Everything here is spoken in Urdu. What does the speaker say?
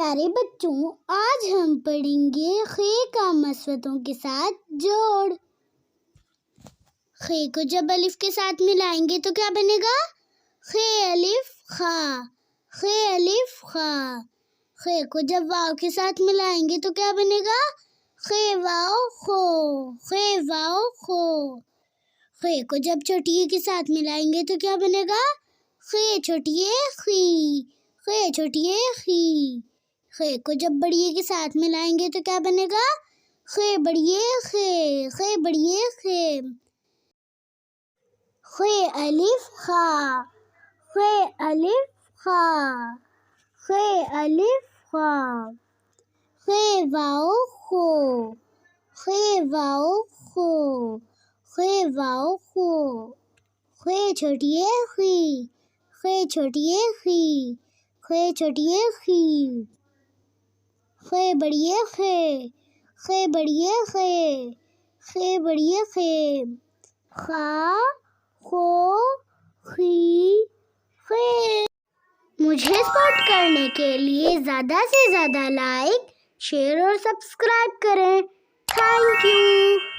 پیارے بچوں، آج ہم پڑھیں گے خے کا مسوتوں کے ساتھ جوڑ۔ خے کو جب الف کے ساتھ ملائیں گے تو کیا بنے گا؟ خے الف خا، خے الف خا۔ خے کو جب واو کے ساتھ ملائیں گے تو کیا بنے گا؟ خے واو خو، خے واو خو۔ خے کو جب چھوٹی کے ساتھ ملائیں گے تو کیا بنے گا؟ خے چھوٹی خی، خے چھوٹی خی۔ خے کو جب بڑی کے ساتھ ملائیں گے تو کیا بنے گا؟ خے بڑی خے، خے بڑی خے۔ خے الف خا، خے الف خا، خے الف خا۔ خے واو خو، خے واو خو، خے واو خو۔ خے چھوٹی خی، خے چھوٹی خی، خے چھوٹی خی۔ خے بڑی خے، خے بڑی خے، خے بڑی خے۔ خا خو خی خے۔ مجھے سپورٹ کرنے کے لیے زیادہ سے زیادہ لائک، شیئر اور سبسکرائب کریں۔ Thank you.